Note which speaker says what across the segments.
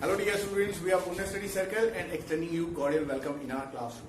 Speaker 1: Hello dear students, we are Punya Study Circle and extending you cordial welcome in our classroom.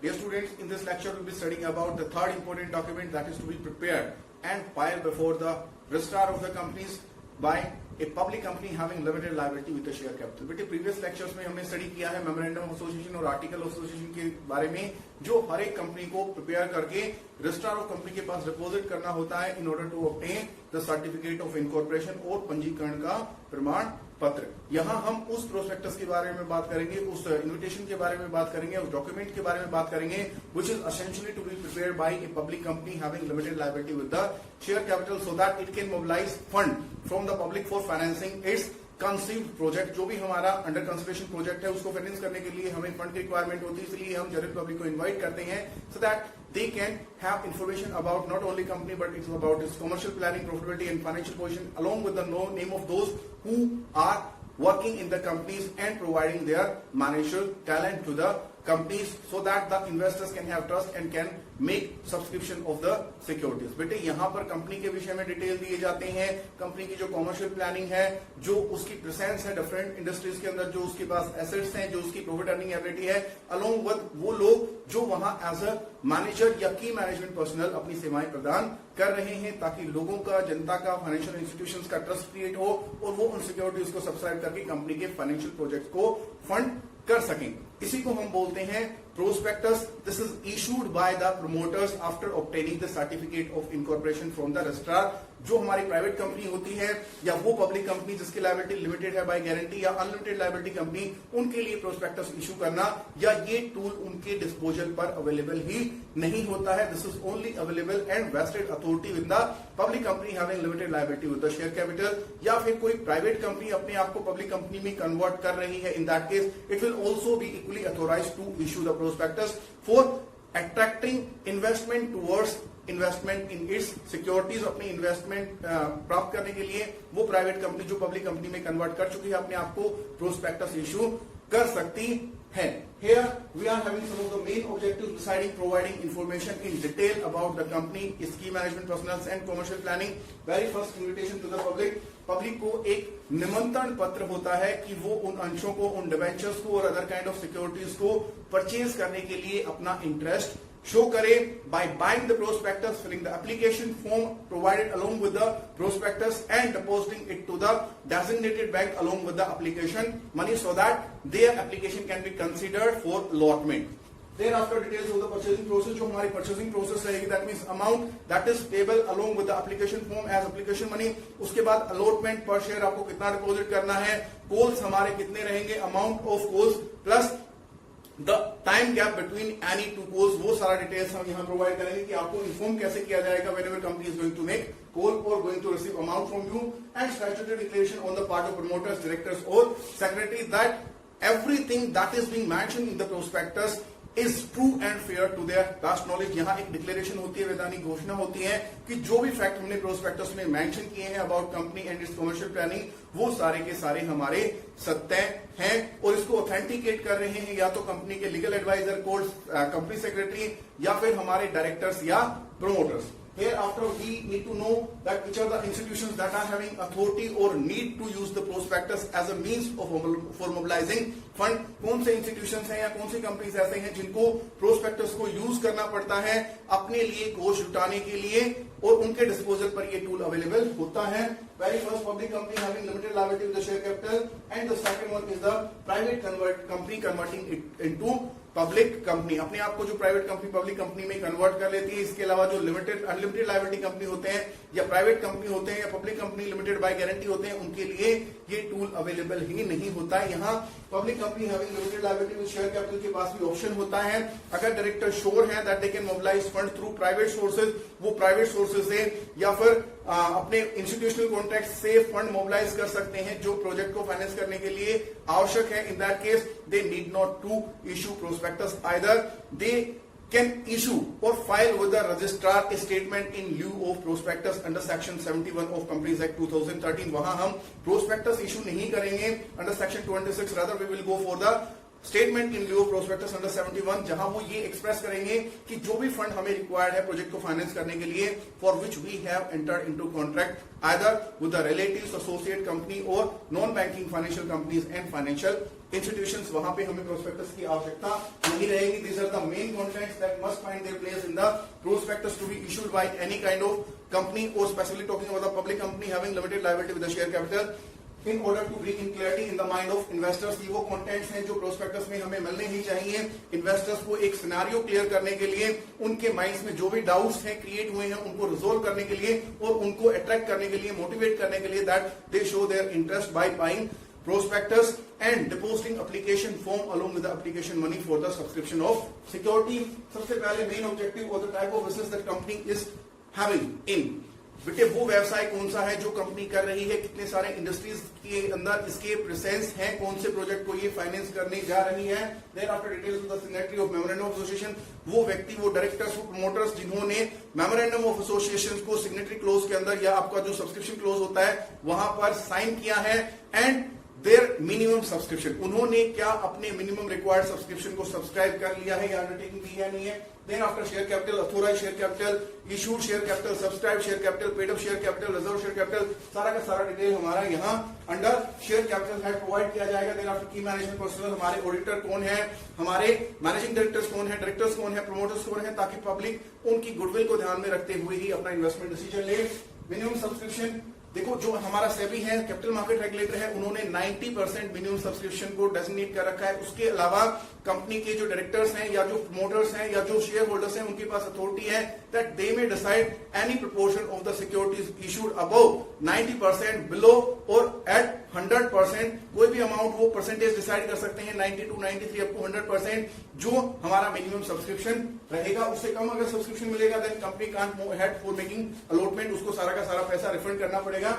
Speaker 1: Dear students, in this lecture we will be studying about the third important document that is to be prepared and filed before the registrar of the companies by a public company having limited liability with the share capital. बेटे previous lectures में हमने study किया है memorandum of association और article of association के बारे में, जो हर एक कंपनी को प्रिपेयर करके रजिस्ट्रार ऑफ कंपनी के पास डिपॉजिट करना होता है in order to obtain the certificate of incorporation और पंजीकरण का प्रमाण पत्र। यहाँ हम उस प्रोस्पेक्टस के बारे में बात करेंगे, उस इन्विटेशन के बारे में बात करेंगे, उस डॉक्यूमेंट के बारे में बात करेंगे which is essentially to be prepared by a public company having limited liability with the share capital so that it can mobilize fund from the public for financing its conceived project. जो भी हमारा under consideration project है उसको finance करने के लिए हमें fund की रिक्वायरमेंट होती है, इसलिए हम जनरल पब्लिक को इनवाइट करते हैं so that they can have information about not only company but it's about its commercial planning, profitability and financial position along with the name of those who are working in the companies and providing their managerial talent to the companies so that the investors can have trust and can make subscription of the securities। बेटे यहाँ पर company के विषय में detail दिए जाते हैं, company की जो कॉमर्शियल प्लानिंग है, जो उसकी प्रेजेंस है डिफरेंट इंडस्ट्रीज के अंदर, जो उसके पास एसेट्स हैं, जो उसकी प्रॉफिट अर्निंग एबिलिटी है, अलोंग विद वो लोग जो वहां एज अ मैनेजर या की मैनेजमेंट पर्सनल अपनी सेवाएं प्रदान कर रहे हैं, ताकि लोगों का, जनता का, फाइनेंशियल इंस्टीट्यूशंस का ट्रस्ट क्रिएट हो और वो उन सिक्योरिटीज को सब्सक्राइब करके कंपनी के फाइनेंशियल प्रोजेक्ट को फंड कर सकें। इसी को हम बोलते हैं prospectus. This is issued by the promoters after obtaining the certificate of incorporation from the registrar. जो हमारी प्राइवेट कंपनी होती है या वो पब्लिक कंपनी जिसकी लायबिलिटी लिमिटेड है बाय गारंटी या अनलिमिटेड लायबिलिटी कंपनी, उनके लिए प्रोस्पेक्टस इशू करना या ये टूल उनके डिस्पोजल पर अवेलेबल ही नहीं होता है। This is only available and vested authority with the public company having limited liability with the share capital, या फिर कोई प्राइवेट कंपनी अपने आप को पब्लिक कंपनी में कन्वर्ट कर रही है। In that case it will also be equally authorised to issue the prospectus for attracting investment towards investment in its securities. अपनी इन्वेस्टमेंट प्राप्त करने के लिए वो प्राइवेट कंपनी जो पब्लिक कंपनी में कन्वर्ट कर चुकी है अपने आप को प्रोस्पेक्टस इशू कर सकती है। Here we are having some of the main objectives besides providing information in detail about the company, its key management personnel and commercial planning। Very first invitation to the public। Public को एक निमंत्रण पत्र होता है कि वो उन अंशों को, उन डिवेंचर्स को और अदर काइंड ऑफ सिक्योरिटीज को परचेज करने के लिए अपना इंटरेस्ट शो करे by buying the prospectus, filling the application form provided along with the prospectus and depositing it to the designated bank along with the application money so that their application can be considered for allotment। Thereafter details of the purchasing process। जो हमारी purchasing process रहेगी, that means amount that is payable along with the application form as application money। उसके बाद allotment per share आपको कितना deposit करना है, calls हमारे कितने रहेंगे, amount of calls plus the time gap between any two calls, वो सारा डिटेल्स हम यहाँ प्रोवाइड करेंगे कि आपको इन्फॉर्म कैसे किया जाएगा whenever company is going to make call और going to receive amount from you, and statutory declaration on the part of promoters, directors और secretary that everything that is being mentioned in the prospectus is true and fair to their cast knowledge. यहाँ एक declaration होती है, वैधानिक घोषणा होती है कि जो भी फैक्ट हमने प्रोस्पेक्टस में मेंशन किए हैं about company and it's commercial planning, वो सारे के सारे हमारे सत्य हैं और इसको ऑथेंटिकेट कर रहे हैं या तो कंपनी के legal adviser, court, company secretary या फिर हमारे डायरेक्टर्स या promoters. Hereafter we need to know that which are the institutions that are having authority or need to use the prospectus as a means of for mobilizing fund। कौन से institutions हैं या कौन सी companies ऐसे हैं जिनको prospectus को use करना पड़ता है अपने लिए कोष जुटाने के लिए और उनके डिस्पोजल पर ये टूल अवेलेबल होता है। Very first public company having limited liability with the share capital and the second one is the private company converting it into public company. अपने आप को जो प्राइवेट कंपनी पब्लिक कंपनी में convert कर लेती है। इसके अलावा जो लिमिटेड अनलिमिटेड लायबिलिटी कंपनी होते हैं या प्राइवेट कंपनी होते हैं या public company limited by guarantee होते हैं, उनके लिए ये टूल अवेलेबल ही नहीं होता है। यहाँ public company having limited liability with share capital के पास भी ऑप्शन होता है, अगर डायरेक्टर श्योर है that they can mobilise fund through private sources, वो प्राइवेट सोर्सेज से या फिर अपने इंस्टीट्यूशनल कॉन्ट्रैक्ट से फंड मोबिलाइज कर सकते हैं जो प्रोजेक्ट को फाइनेंस करने के लिए आवश्यक है। In that case they need not to issue prospectus either, they can issue or file with the registrar a statement in lieu of prospectus under section 71 of Companies Act 2013। वहां हम prospectus issue नहीं करेंगे under section 26, rather we will go for the statement in लिeu prospectus under 71, जहां वो ये express करेंगे कि जो भी फंड हमें रिक्वायर्ड है प्रोजेक्ट को फाइनेंस करने के लिए, for which we have entered into contract either with the relatives, associate company और non banking financial companies and financial institutions, वहां पे हमें प्रोस्पेक्टस की आवश्यकता नहीं रहेगी. These are the main contents that must find their place in the prospectus to be issued by any kind of company और specially talking about the public company having limited liability with the share capital, in order to bring in clarity in the mind of investors. ये वो contents हैं जो prospectus में हमें मिलने ही चाहिए. Investors को एक सिनेरियो क्लियर करने के लिए, उनके माइंड्स में जो भी डाउट्स हैं क्रिएट हुए हैं उनको रिजोल्व करने के लिए और उनको अट्रैक्ट करने के लिए, मोटिवेट करने के लिए, that they show their interest by buying prospectus and depositing application form along with the application money for the subscription of security. सबसे पहले मेन ऑब्जेक्टिव और the type of business that company is having in. बेटे वो व्यवसाय कौन सा है जो कंपनी कर रही है, कितने सारे इंडस्ट्रीज के अंदर इसके प्रेजेंस हैं, कौन से प्रोजेक्ट को ये फाइनेंस करने जा रही है. Thereafter details of the signatory of memorandum of association, वो व्यक्ति, वो डायरेक्टर्स, वो प्रमोटर्स जिन्होंने मेमोरेंडम ऑफ एसोसिएशन को सिग्नेटरी क्लोज के अंदर या आपका जो सब्सक्रिप्शन क्लोज होता है वहां पर साइन किया है, एंड देयर मिनिमम सब्सक्रिप्शन, उन्होंने क्या अपने मिनिमम रिक्वायर्ड सब्सक्रिप्शन को सब्सक्राइब कर लिया है या अंडरटेकिंग दी है नहीं है. Then after share capital, authorise share capital, issued share capital, subscribe share capital, paid up share capital, reserve share capital, सारा का सारा डिटेल हमारा यहाँ under share capital head provide किया जाएगा. देन आफ्टर की मैनेजमेंट पर्सनल, हमारे ऑडिटर कौन है, हमारे मैनेजिंग डायरेक्टर्स कौन है, डायरेक्टर्स कौन है, प्रमोटर्स कौन है, ताकि पब्लिक उनकी गुडविल को ध्यान में रखते हुए ही अपना इन्वेस्टमेंट डिसीजन ले. मिनिमम सब्सक्रिप्शन, देखो जो हमारा सेबी है, कैपिटल मार्केट रेगुलेटर है, उन्होंने 90% मिनिमम सब्सक्रिप्शन को डेजिग्नेट कर रखा है. उसके अलावा कंपनी के जो डायरेक्टर्स हैं या जो प्रमोटर्स हैं या जो शेयर होल्डर्स हैं, उनके पास अथॉरिटी है that they may decide any proportion of the securities issued above 90%, below और एट 100%. कोई भी अमाउंट वो परसेंटेज डिसाइड कर सकते हैं, 92, 93 अप टू 100%. जो हमारा मिनिमम सब्सक्रिप्शन रहेगा, उससे कम अगर सब्सक्रिप्शन मिलेगा then company can't move ahead for making allotment, उसको सारा का सारा पैसा रिफंड करना पड़ेगा.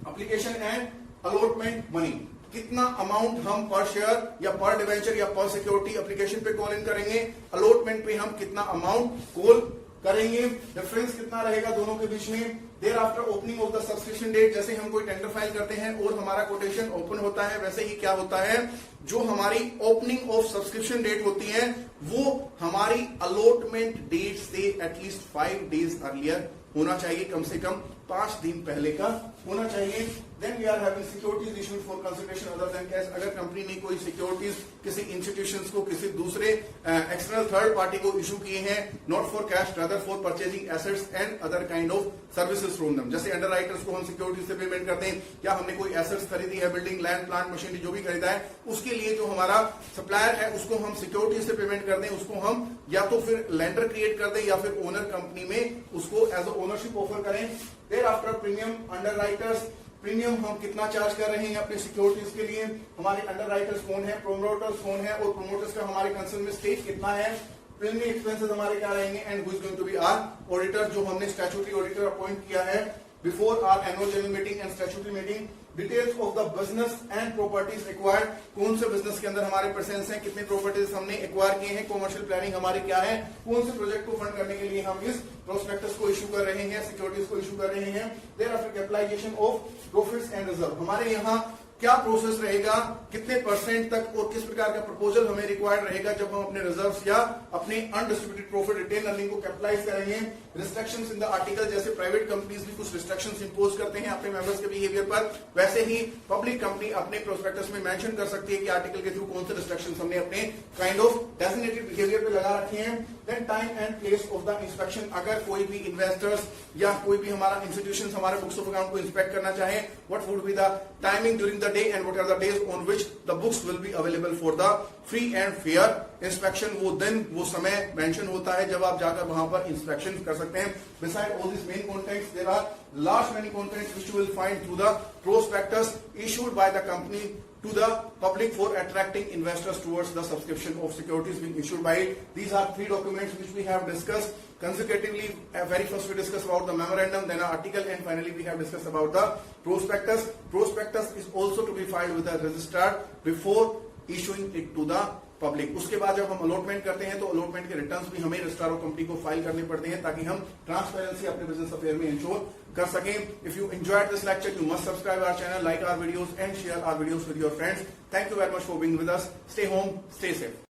Speaker 1: एप्लीकेशन एंड अलॉटमेंट मनी, कितना अमाउंट हम पर शेयर या पर डिवेंचर या पर सिक्योरिटी एप्लीकेशन पे कॉल इन करेंगे, अलॉटमेंट पे हम कितना अमाउंट कॉल करेंगे, डिफरेंस कितना रहेगा दोनों के बीच में. Thereafter opening of the subscription date, जैसे हम कोई टेंडर फाइल करते हैं और हमारा कोटेशन ओपन होता है, वैसे ही क्या होता है, जो हमारी ओपनिंग ऑफ सब्सक्रिप्शन डेट होती है वो हमारी अलॉटमेंट डेट से एटलीस्ट 5 डेज अर्लियर होना चाहिए, कम से कम 5 दिन पहले का होना चाहिए. Then we are having securities issued for consideration other than cash. अगर कंपनी ने कोई सिक्योरिटीज किसी इंस्टीट्यूशंस को, किसी दूसरे एक्सटर्नल थर्ड पार्टी को इशू किए हैं, not for cash rather for purchasing assets and other kind of services from them. जैसे अंडरराइटर्स को हम सिक्योरिटी से पेमेंट करते हैं, या हमने कोई एसेट्स खरीदी है, बिल्डिंग, लैंड, प्लांट, मशीनरी जो भी खरीदा है, उसके लिए जो हमारा सप्लायर है उसको हम सिक्योरिटी से पेमेंट कर दें, उसको हम या तो फिर लेंडर क्रिएट कर दें या फिर ओनर कंपनी में उसको एज अ ओनरशिप ऑफर करें. Thereafter premium underwriters, premium हम कितना चार्ज कर रहे हैं अपने सिक्योरिटीज के लिए, हमारे अंडरराइटर्स कौन है, प्रोमोटर्स कौन है और प्रोमोटर्स का हमारे कंसर्न में स्टेक कितना है, प्रीमियम एक्सपेंसेस हमारे क्या रहेंगे, and who is going to be our auditor, जो हमने स्टैट्यूटरी ऑडिटर अपॉइंट किया है before our annual general meeting and statutory meeting. Details of the business and properties required, कौन से बिजनेस के अंदर हमारे प्रेजेंस हैं, कितने प्रॉपर्टीज हमने एक्वायर किए हैं, कॉमर्शियल प्लानिंग हमारे क्या है, कौन से प्रोजेक्ट को फंड करने के लिए हम इस प्रोस्पेक्टस को इशू कर रहे हैं, सिक्योरिटीज को इशू कर रहे हैं. Thereafter capitalisation of profits and reserve, हमारे यहाँ क्या प्रोसेस रहेगा, कितने परसेंट तक और किस प्रकार का प्रपोजल हमें रिक्वायर्ड रहेगा जब हम अपने रिजर्व्स या अपने अनडिस्ट्रीब्यूटेड प्रॉफिट रिटेन अर्निंग को कैपिटलाइज करेंगे. रिस्ट्रिक्शंस इन द आर्टिकल, जैसे प्राइवेट कंपनीज भी कुछ रिस्ट्रिक्शंस इंपोज करते हैं अपने मेंबर्स के बिहेवियर पर, वैसे ही पब्लिक कंपनी अपने प्रोस्पेक्टस में मेंशन कर सकती है कि आर्टिकल के थ्रू कौन से रिस्ट्रिक्शंस हमने अपने काइंड ऑफ डेजिग्नेटेड बिहेवियर पे लगा रखे हैं. Then time and place of the inspection, अगर कोई भी इन्वेस्टर्स या कोई भी हमारा इंस्टीट्यूशन हमारे बुक्स ऑफ अकाउंट को इंस्पेक्ट करना चाहे, what would be the timing during the day and what are the days on which the books will be available for the free and fair inspection. वो दिन, वो समय mention होता है जब आप जाकर वहां पर इंस्पेक्शन कर सकते हैं. Beside all these main contents, there are large many contents which you will find through the prospectus issued by the company to the public for attracting investors towards the subscription of securities being issued by it. These are 3 documents which we have discussed consecutively. Very first we discussed about the memorandum, then an article, and finally we have discussed about the prospectus. Prospectus is also to be filed with the registrar before issuing it to the public. उसके बाद जब हम allotment करते हैं तो allotment के returns भी हमें रजिस्ट्रार ऑफ कंपनी को फाइल करने पड़ते हैं ताकि हम ट्रांसपेरेंसी अपने बिजनेस अफेयर में इंश्योर कर सकें। If you enjoyed this lecture, you must subscribe our channel, like our videos and share our videos with your friends. Thank you very much for being with us. Stay home, stay safe.